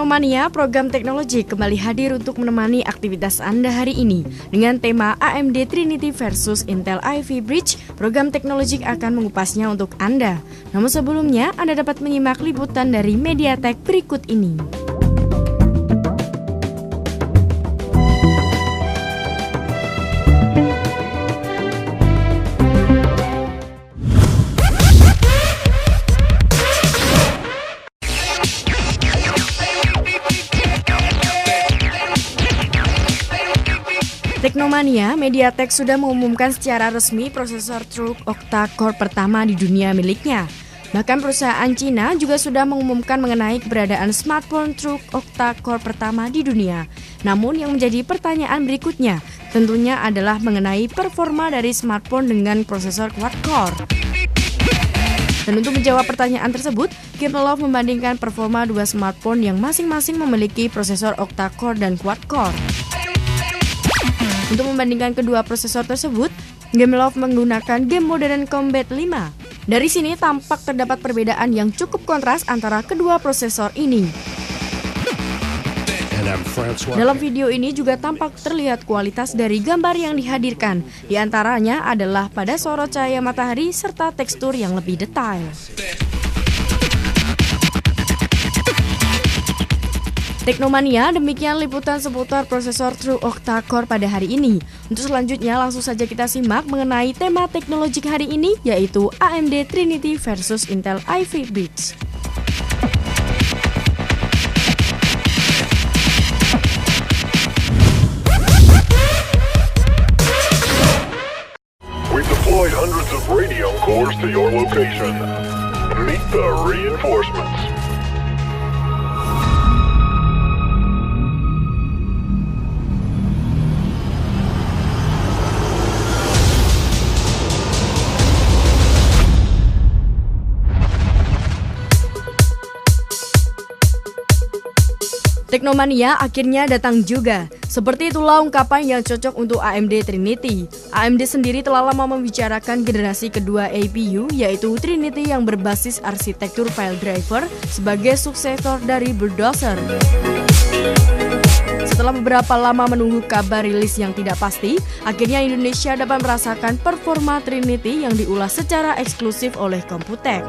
Teknomania, program teknologi kembali hadir untuk menemani aktivitas Anda hari ini. Dengan tema AMD Trinity versus Intel Ivy Bridge, program teknologi akan mengupasnya untuk Anda. Namun sebelumnya, Anda dapat menyimak liputan dari MediaTek berikut ini. Teknomania, MediaTek sudah mengumumkan secara resmi prosesor True Octa-core pertama di dunia miliknya. Bahkan perusahaan Cina juga sudah mengumumkan mengenai keberadaan smartphone True Octa-core pertama di dunia. Namun yang menjadi pertanyaan berikutnya tentunya adalah mengenai performa dari smartphone dengan prosesor quad-core. Dan untuk menjawab pertanyaan tersebut, Gameloft membandingkan performa dua smartphone yang masing-masing memiliki prosesor octa-core dan quad-core. Untuk membandingkan kedua prosesor tersebut, Gameloft menggunakan game modern Combat 5. Dari sini tampak terdapat perbedaan yang cukup kontras antara kedua prosesor ini. Dalam video ini juga tampak terlihat kualitas dari gambar yang dihadirkan. Di antaranya adalah pada sorot cahaya matahari serta tekstur yang lebih detail. Teknomania, demikian liputan seputar prosesor True Octa-core pada hari ini. Untuk selanjutnya langsung saja kita simak mengenai tema teknologi hari ini, yaitu AMD Trinity versus Intel Ivy Bridge. We've deployed hundreds of Radium cores to your location. Meet the reinforcements. Teknomania akhirnya datang juga. Seperti itulah ungkapan yang cocok untuk AMD Trinity. AMD sendiri telah lama membicarakan generasi kedua APU, yaitu Trinity yang berbasis arsitektur file driver sebagai suksesor dari Bulldozer. Setelah beberapa lama menunggu kabar rilis yang tidak pasti, akhirnya Indonesia dapat merasakan performa Trinity yang diulas secara eksklusif oleh Computex.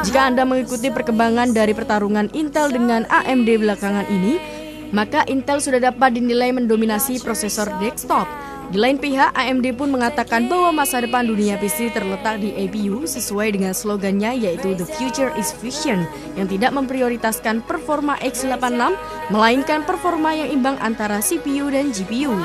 Jika Anda mengikuti perkembangan dari pertarungan Intel dengan AMD belakangan ini, maka Intel sudah dapat dinilai mendominasi prosesor desktop. Di lain pihak, AMD pun mengatakan bahwa masa depan dunia PC terletak di APU sesuai dengan slogannya, yaitu The Future is Fusion, yang tidak memprioritaskan performa x86, melainkan performa yang imbang antara CPU dan GPU.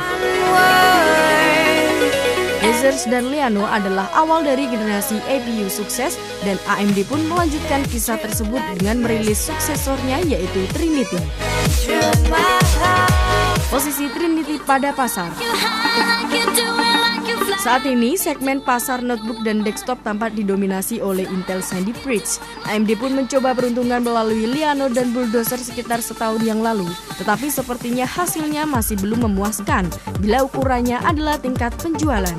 Acer dan Liano adalah awal dari generasi APU sukses, dan AMD pun melanjutkan kisah tersebut dengan merilis suksesornya, yaitu Trinity. Posisi Trinity pada pasar. Saat ini, segmen pasar notebook dan desktop tampak didominasi oleh Intel Sandy Bridge. AMD pun mencoba peruntungan melalui Liano dan Bulldozer sekitar setahun yang lalu, tetapi sepertinya hasilnya masih belum memuaskan bila ukurannya adalah tingkat penjualan.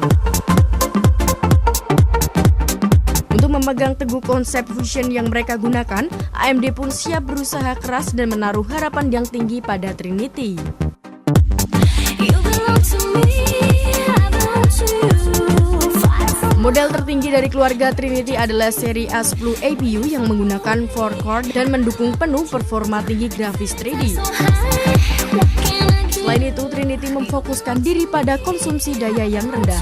Untuk memegang teguh konsep fusion yang mereka gunakan, AMD pun siap berusaha keras dan menaruh harapan yang tinggi pada Trinity. Model tertinggi dari keluarga Trinity adalah seri A10 APU yang menggunakan 4-core dan mendukung penuh performa tinggi grafis 3D. Selain itu, Trinity memfokuskan diri pada konsumsi daya yang rendah.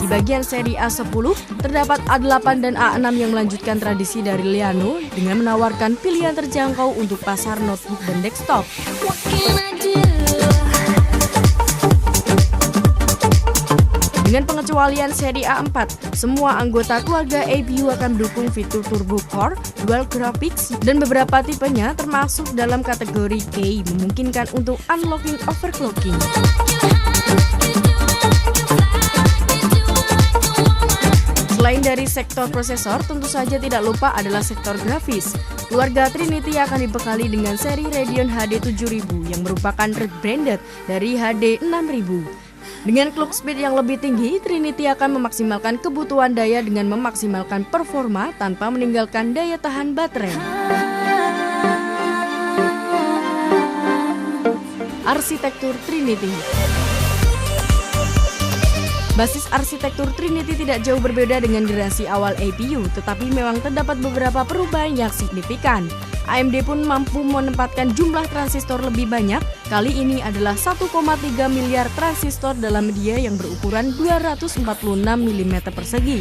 Di bagian seri A10, terdapat A8 dan A6 yang melanjutkan tradisi dari Liano dengan menawarkan pilihan terjangkau untuk pasar notebook dan desktop. Dengan pengecualian seri A4, semua anggota keluarga APU akan mendukung fitur Turbo Core, Dual Graphics, dan beberapa tipenya termasuk dalam kategori K memungkinkan untuk unlocking overclocking. Selain dari sektor prosesor, tentu saja tidak lupa adalah sektor grafis. Keluarga Trinity akan dibekali dengan seri Radeon HD 7000 yang merupakan rebranded dari HD 6000. Dengan clock speed yang lebih tinggi, Trinity akan memaksimalkan kebutuhan daya dengan memaksimalkan performa tanpa meninggalkan daya tahan baterai. Arsitektur Trinity. Basis arsitektur Trinity tidak jauh berbeda dengan generasi awal APU, tetapi memang terdapat beberapa perubahan yang signifikan. AMD pun mampu menempatkan jumlah transistor lebih banyak. Kali ini adalah 1,3 miliar transistor dalam media yang berukuran 246 mm persegi.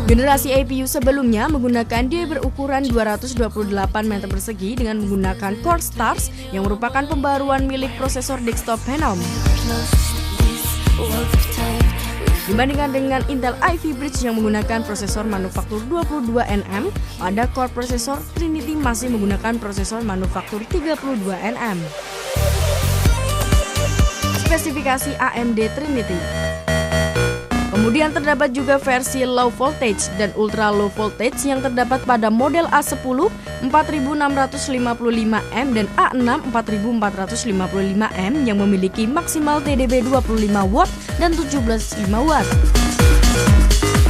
Generasi APU sebelumnya menggunakan dia berukuran 228 meter persegi dengan menggunakan Core Stars yang merupakan pembaruan milik prosesor desktop Phenom. Dibandingkan dengan Intel Ivy Bridge yang menggunakan prosesor manufaktur 22nm, pada core prosesor Trinity masih menggunakan prosesor manufaktur 32nm. Spesifikasi AMD Trinity. Kemudian terdapat juga versi low voltage dan ultra low voltage yang terdapat pada model A10 4655M dan A6 4455M yang memiliki maksimal TDB 25 watt dan 17,5 watt.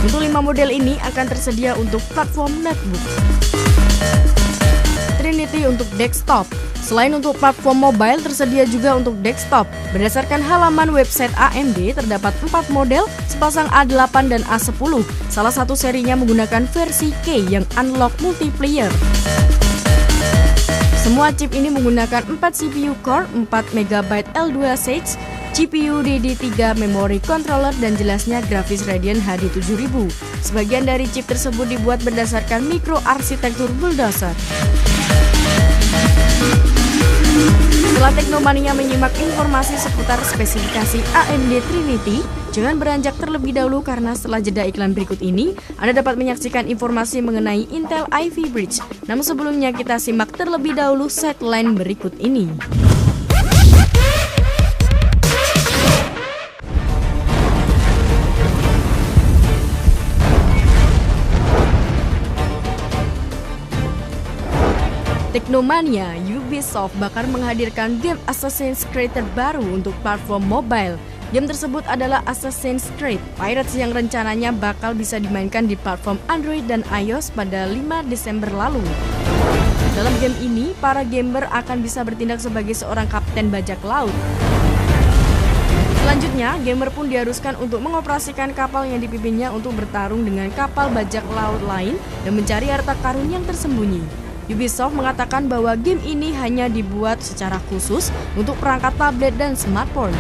Untuk 5 model ini akan tersedia untuk platform netbook. Trinity untuk desktop. Selain untuk platform mobile, tersedia juga untuk desktop. Berdasarkan halaman website AMD, terdapat 4 model sepasang A8 dan A10. Salah satu serinya menggunakan versi K yang unlock multiplayer. Semua chip ini menggunakan 4 CPU core, 4 MB L2 SSD, GPU DD3 memory controller, dan jelasnya grafis Radeon HD 7000. Sebagian dari chip tersebut dibuat berdasarkan mikroarsitektur bulldozer. Setelah Teknomania menyimak informasi seputar spesifikasi AMD Trinity, jangan beranjak terlebih dahulu karena setelah jeda iklan berikut ini, Anda dapat menyaksikan informasi mengenai Intel Ivy Bridge. Namun sebelumnya kita simak terlebih dahulu setline berikut ini. Teknomania, Ubisoft bakal menghadirkan game Assassin's Creed terbaru untuk platform mobile. Game tersebut adalah Assassin's Creed Pirates yang rencananya bakal bisa dimainkan di platform Android dan iOS pada 5 Desember lalu. Dalam game ini, para gamer akan bisa bertindak sebagai seorang kapten bajak laut. Selanjutnya, gamer pun diharuskan untuk mengoperasikan kapal yang dipimpinnya untuk bertarung dengan kapal bajak laut lain dan mencari harta karun yang tersembunyi. Ubisoft mengatakan bahwa game ini hanya dibuat secara khusus untuk perangkat tablet dan smartphone.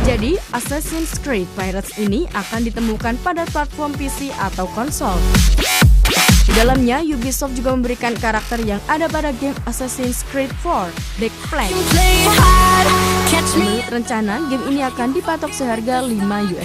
Jadi, Assassin's Creed Pirates ini akan ditemukan pada platform PC atau konsol. Di dalamnya, Ubisoft juga memberikan karakter yang ada pada game Assassin's Creed 4, Black Flag. Menurut rencana, game ini akan dipatok seharga $5.